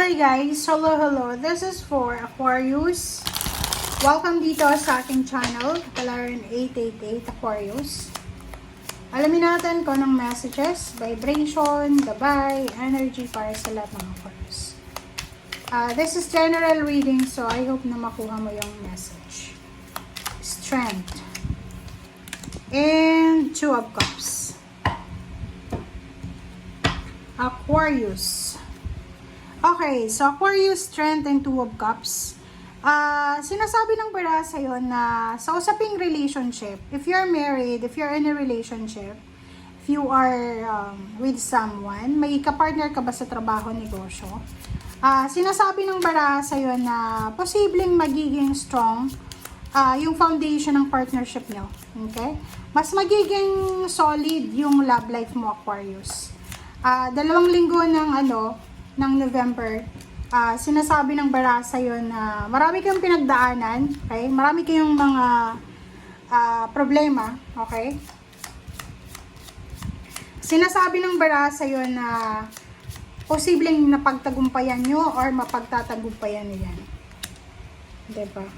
Hi guys! Hello! This is for Aquarius. Welcome dito sa aking channel, Kapalaran 888 Aquarius. Alamin natin kung anong messages, vibration, gabay, energy para sa lahat ng Aquarius. This is general reading, so I hope na makuha mo yung message. Strength. And Two of Cups. Aquarius. Okay, so Aquarius, Strength, and Two of Cups. Sinasabi ng bara sa'yo na sa usaping relationship, if you're married, if you're in a relationship, if you are with someone, may kapartner ka ba sa trabaho, negosyo? Sinasabi ng bara sa'yo na posibleng magiging strong yung foundation ng partnership nyo. Okay? Mas magiging solid yung love life mo, Aquarius. 2 linggo ng November, sinasabi ng bara sa'yo na marami kayong pinagdaanan, okay? Marami kayong mga problema, okay? Sinasabi ng bara sa'yo na posibleng napagtagumpayan nyo or mapagtatagumpayan nyo yan. Diba?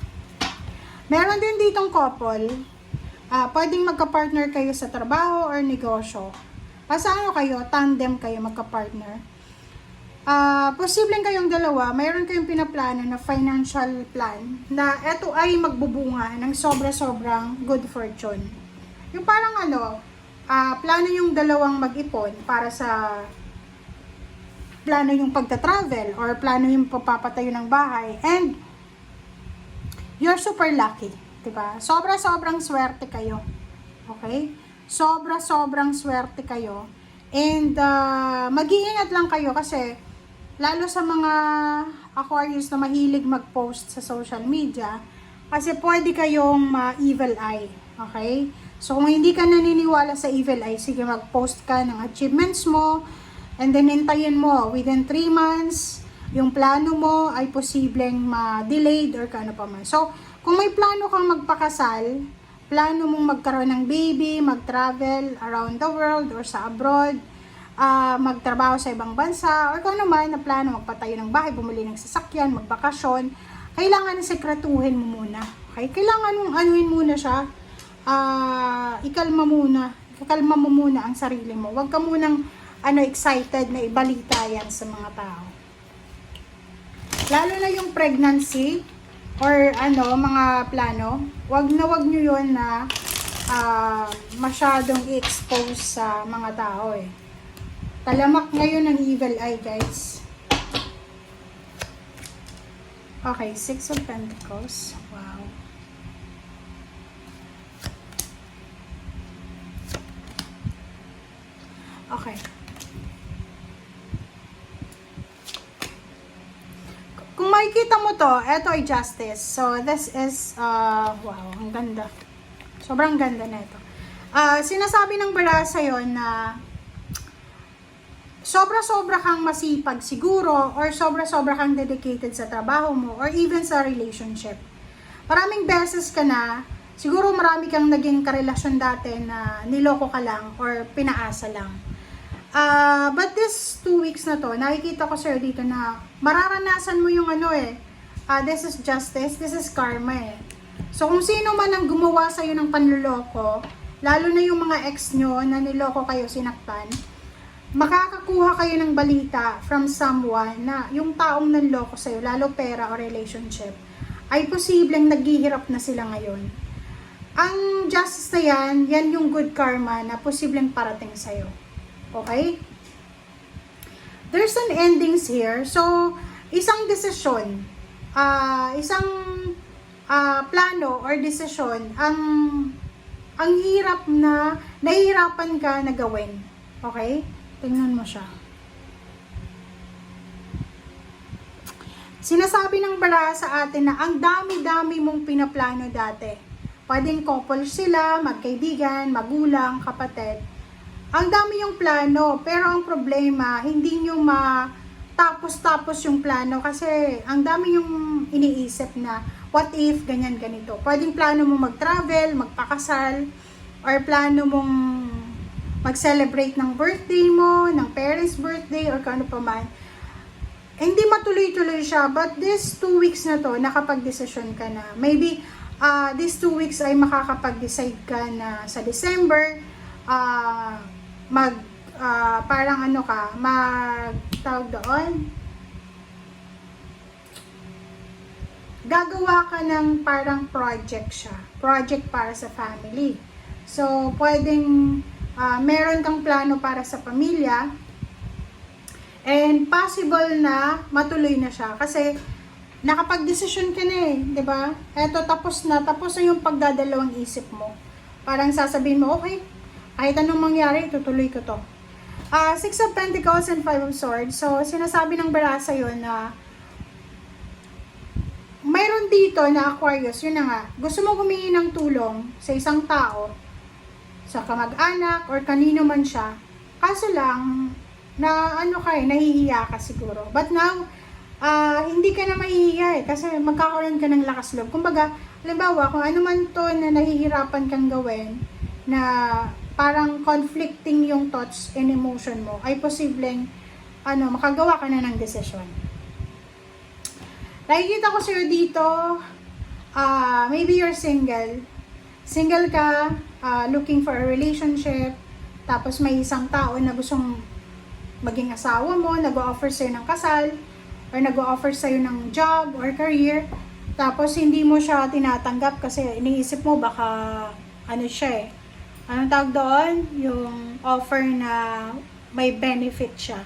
Meron din ditong couple, pwedeng magka-partner kayo sa trabaho or negosyo. Ano kayo, tandem kayo, magka-partner. Posibleng kayong dalawa, mayroon kayong pinaplano na financial plan na eto ay magbubunga ng sobra-sobrang good fortune. Yung parang plano yung dalawang mag-ipon para sa plano yung pagta-travel or plano yung papapatayo ng bahay, and you're super lucky, diba? Sobra-sobrang swerte kayo. Okay? Sobra-sobrang swerte kayo. And mag-iingat lang kayo kasi lalo sa mga Aquarius na mahilig mag-post sa social media, kasi pwede kayong ma-evil eye. Okay? So kung hindi ka naniniwala sa evil eye, sige, mag-post ka ng achievements mo, and then hintayin mo within 3 months, yung plano mo ay posibleng ma-delayed or kano pa man. So kung may plano kang magpakasal, plano mong magkaroon ng baby, mag-travel around the world or sa abroad, magtrabaho sa ibang bansa, or kung naman na plano magpatayo ng bahay, bumili ng sasakyan, magbakasyon, kailangan sekretuhin mo muna. Okay? Kailangan anuhin muna siya, ikalma mo muna ang sarili mo. Huwag ka munang excited na ibalita yan sa mga tao. Lalo na yung pregnancy, or mga plano, wag nyo yun na masyadong i-expose sa mga tao eh. Talamak ngayon ng evil eye, guys. Okay, 6 of Pentacles. Wow. Okay. Kung makikita mo to, ito ay Justice. So, this is, wow, ang ganda. Sobrang ganda na ito. Sinasabi ng bara sa'yo na sobra-sobra kang masipag siguro, or sobra-sobra kang dedicated sa trabaho mo, or even sa relationship. Maraming beses ka na, siguro marami kang naging karelasyon dati na niloko ka lang, or pinaasa lang. But this 2 weeks na to, nakikita ko sir dito na mararanasan mo yung this is justice, this is karma eh. So kung sino man ang gumawa sa'yo ng panluloko, lalo na yung mga ex nyo na niloko kayo, sinaktan, makakakuha kayo ng balita from someone na yung taong nanloko sa'yo, lalo pera o relationship, ay posibleng naghihirap na sila ngayon. Ang justice na yan yung good karma na posibleng parating sa'yo. Okay? There's an endings here. So, isang desisyon, isang plano or desisyon, ang hirap na, nahihirapan ka na gawin. Okay? Tingnan mo siya. Sinasabi ng bara sa atin na ang dami-dami mong pinaplano dati. Pwedeng couple sila, magkaibigan, magulang, kapatid. Ang dami yung plano, pero ang problema, hindi nyo matapos-tapos yung plano kasi ang dami yung iniisip na what if, ganyan, ganito. Pwedeng plano mo mag-travel, magpakasal, or plano mong mag-celebrate ng birthday mo, ng parents' birthday, or kano pa man. hindi matuloy-tuloy siya, but this 2 weeks na to, nakapag-desisyon ka na. Maybe, these 2 weeks ay makakapag-decide ka na sa December, parang ano ka, tawag doon, gagawa ka ng parang project siya. Project para sa family. So, pwedeng meron kang plano para sa pamilya, and possible na matuloy na siya. Kasi, nakapag-desisyon ka na eh, di ba? Eto, tapos na yung pagdadalawang isip mo. Parang sasabihin mo, okay, kahit anong mangyari, tutuloy ko to. 6 of Pentacles and 5 of Swords. So, sinasabi ng Barasa yun na mayroon dito na Aquarius, yun na nga, gusto mo humingi ng tulong sa isang tao, sa kamag-anak, or kanino man siya, kaso lang, na ano ka nahihiya ka siguro. But now, hindi ka na mahihiya kasi magkakaroon ka ng lakas loob. Kumbaga, halimbawa, kung ano man to na nahihirapan kang gawin, na parang conflicting yung thoughts and emotion mo, ay posibleng, makagawa ka na ng desisyon. Nakikita ko sa'yo dito, maybe you're single. Single ka, looking for a relationship, tapos may isang tao na gustong maging asawa mo, nag-o-offer sa'yo ng kasal, or nag-o-offer sa'yo ng job or career, tapos hindi mo siya tinatanggap kasi iniisip mo baka, siya eh. Anong tawag doon? Yung offer na may benefit siya.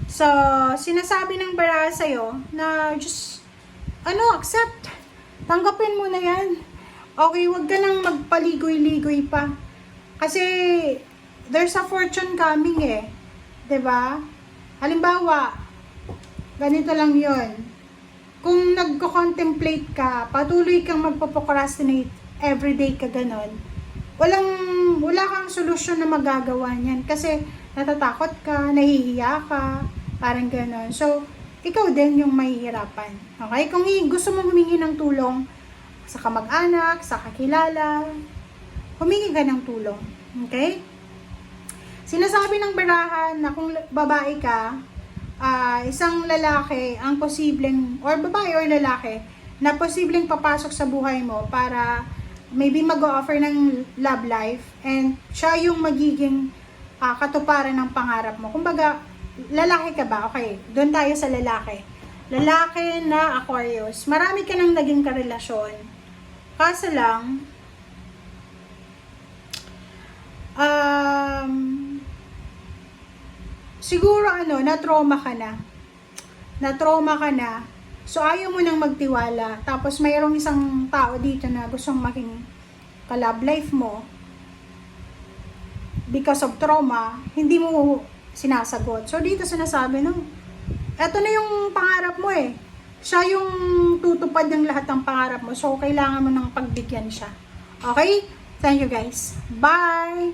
So, sinasabi ng Barasa sa'yo na just accept. Tanggapin mo na yan. Okay, wag ka nang magpaligoy-ligoy pa. Kasi, there's a fortune coming eh. 'Di ba? Halimbawa, ganito lang yon. Kung nagko-contemplate ka, patuloy kang magpo-procrastinate everyday ka ganon, wala kang solusyon na magagawa niyan. Kasi, natatakot ka, nahihiya ka, parang ganon. So, ikaw din yung mahihirapan. Okay? Kung gusto mo humingi ng tulong sa kamag-anak, sa kakilala, humingi ka ng tulong. Okay? Sinasabi ng barahan na kung babae ka, isang lalaki ang posibleng, or babae or lalaki, na posibleng papasok sa buhay mo para maybe mag-o-offer ng love life, and siya yung magiging katuparan ng pangarap mo. Kumbaga, lalaki ka ba? Okay, doon tayo sa lalaki. Lalaki na Aquarius. Marami ka nang naging karelasyon. Kaso lang, siguro na-trauma ka na. Na-trauma ka na. So, ayaw mo nang magtiwala. Tapos, mayroong isang tao dito na gustong maging ka-love life mo. Because of trauma, hindi mo sinasagot. So, dito sinasabi, eto na yung pangarap mo eh. Siya yung tutupad ng lahat ng pangarap mo. So, kailangan mo nang pagbigyan siya. Okay? Thank you guys. Bye!